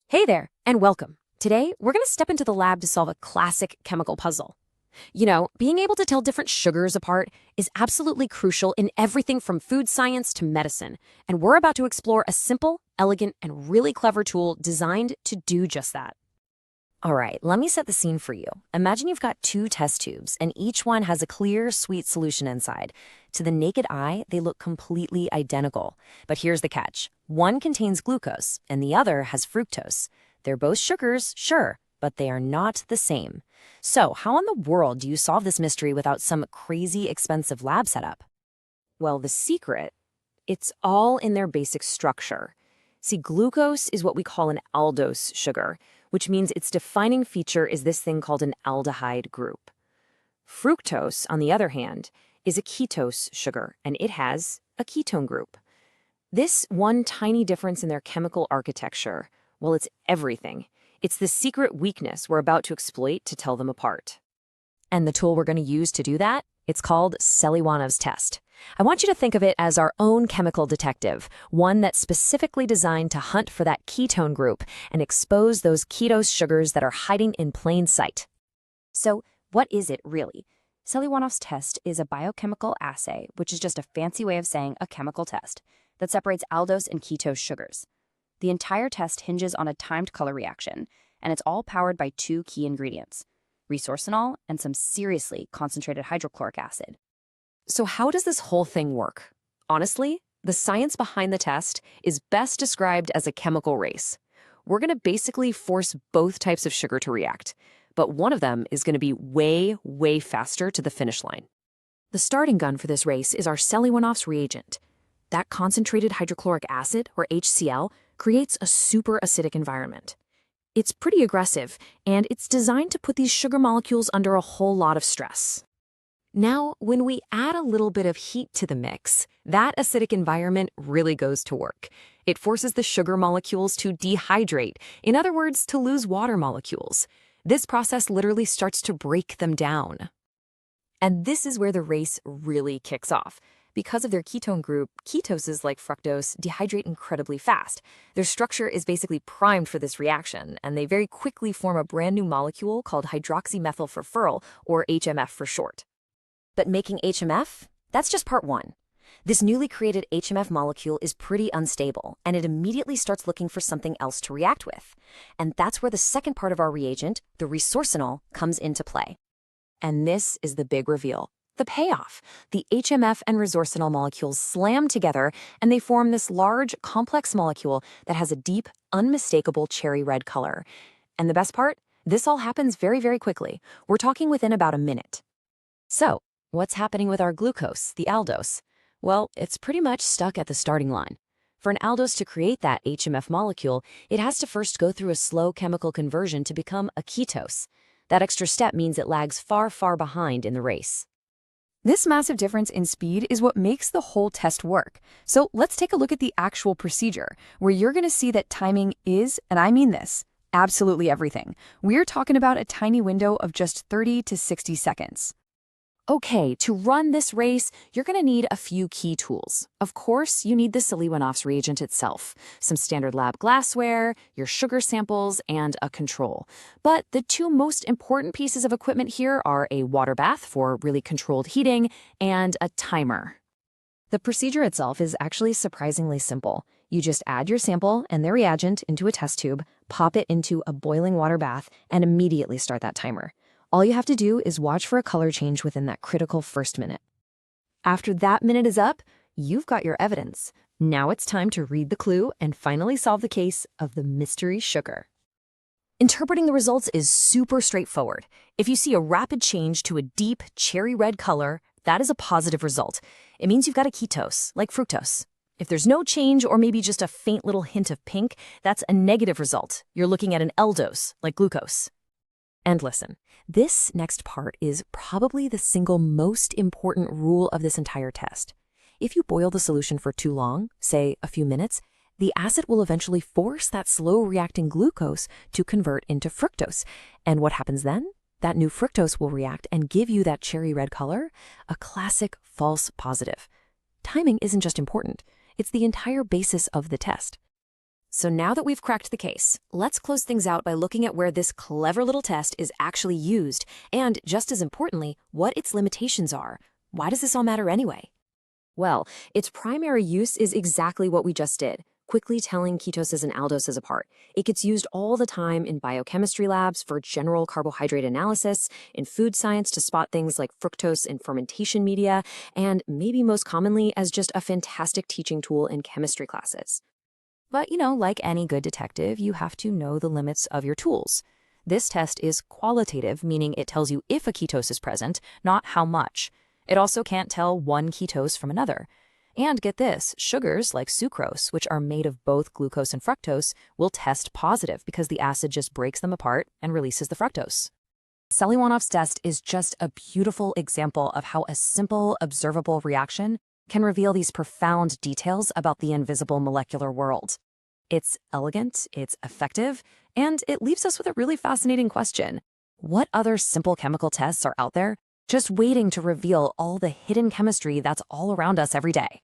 Hey there, and welcome. Today, we're going to step into the lab to solve a classic chemical puzzle. Being able to tell different sugars apart is absolutely crucial in everything from food science to medicine, and we're about to explore a simple, elegant, and really clever tool designed to do just that. All right, let me set the scene for you. Imagine you've got two test tubes, and each one has a clear, sweet solution inside. To the naked eye, they look completely identical. But here's the catch. One contains glucose, and the other has fructose. They're both sugars, sure, but they are not the same. So how in the world do you solve this mystery without some crazy, expensive lab setup? Well, the secret, it's all in their basic structure. See, glucose is what we call an aldose sugar, which means its defining feature is this thing called an aldehyde group. Fructose, on the other hand, is a ketose sugar, and it has a ketone group. This one tiny difference in their chemical architecture, well, it's everything. It's the secret weakness we're about to exploit to tell them apart. And the tool we're going to use to do that? It's called Seliwanoff's test. I want you to think of it as our own chemical detective, one that's specifically designed to hunt for that ketone group and expose those ketose sugars that are hiding in plain sight. So, what is it really? Seliwanoff's test is a biochemical assay, which is just a fancy way of saying a chemical test that separates aldose and ketose sugars. The entire test hinges on a timed color reaction, and it's all powered by two key ingredients: resorcinol and some seriously concentrated hydrochloric acid. So how does this whole thing work? Honestly, the science behind the test is best described as a chemical race. We're going to basically force both types of sugar to react, but one of them is going to be way, way faster to the finish line. The starting gun for this race is our Seliwanoffs reagent. That concentrated hydrochloric acid, or HCl, creates a super acidic environment. It's pretty aggressive, and it's designed to put these sugar molecules under a whole lot of stress. Now, when we add a little bit of heat to the mix, that acidic environment really goes to work. It forces the sugar molecules to dehydrate, in other words, to lose water molecules. This process literally starts to break them down. And this is where the race really kicks off. Because of their ketone group, ketoses like fructose dehydrate incredibly fast. Their structure is basically primed for this reaction, and they very quickly form a brand new molecule called hydroxymethylfurfuryl, or HMF for short. But making HMF? That's just part one. This newly created HMF molecule is pretty unstable, and it immediately starts looking for something else to react with. And that's where the second part of our reagent, the resorcinol, comes into play. And this is the big reveal. The payoff. The HMF and resorcinol molecules slam together, and they form this large, complex molecule that has a deep, unmistakable cherry red color. And the best part? This all happens very, very quickly. We're talking within about a minute. So, what's happening with our glucose, the aldose? Well, it's pretty much stuck at the starting line. For an aldose to create that HMF molecule, it has to first go through a slow chemical conversion to become a ketose. That extra step means it lags far, far behind in the race. This massive difference in speed is what makes the whole test work. So let's take a look at the actual procedure, where you're going to see that timing is, and I mean this, absolutely everything. We're talking about a tiny window of just 30 to 60 seconds. Okay, to run this race, you're going to need a few key tools. Of course, you need the Seliwanoffs reagent itself, some standard lab glassware, your sugar samples, and a control. But the two most important pieces of equipment here are a water bath for really controlled heating and a timer. The procedure itself is actually surprisingly simple. You just add your sample and the reagent into a test tube, pop it into a boiling water bath, and immediately start that timer. All you have to do is watch for a color change within that critical first minute. After that minute is up, you've got your evidence. Now it's time to read the clue and finally solve the case of the mystery sugar. Interpreting the results is super straightforward. If you see a rapid change to a deep cherry red color, that is a positive result. It means you've got a ketose, like fructose. If there's no change or maybe just a faint little hint of pink, that's a negative result. You're looking at an aldose, like glucose. And listen, this next part is probably the single most important rule of this entire test. If you boil the solution for too long, say a few minutes, the acid will eventually force that slow-reacting glucose to convert into fructose. And what happens then? That new fructose will react and give you that cherry red color, a classic false positive. Timing isn't just important, it's the entire basis of the test. So now that we've cracked the case, let's close things out by looking at where this clever little test is actually used, and just as importantly, what its limitations are. Why does this all matter anyway? Well, its primary use is exactly what we just did, quickly telling ketoses and aldoses apart. It gets used all the time in biochemistry labs for general carbohydrate analysis, in food science to spot things like fructose in fermentation media, and maybe most commonly as just a fantastic teaching tool in chemistry classes. But, like any good detective, you have to know the limits of your tools. This test is qualitative, meaning it tells you if a ketose is present, not how much. It also can't tell one ketose from another. And get this, sugars like sucrose, which are made of both glucose and fructose, will test positive because the acid just breaks them apart and releases the fructose. Seliwanoff's test is just a beautiful example of how a simple, observable reaction can reveal these profound details about the invisible molecular world. It's elegant, it's effective, and it leaves us with a really fascinating question. What other simple chemical tests are out there just waiting to reveal all the hidden chemistry that's all around us every day?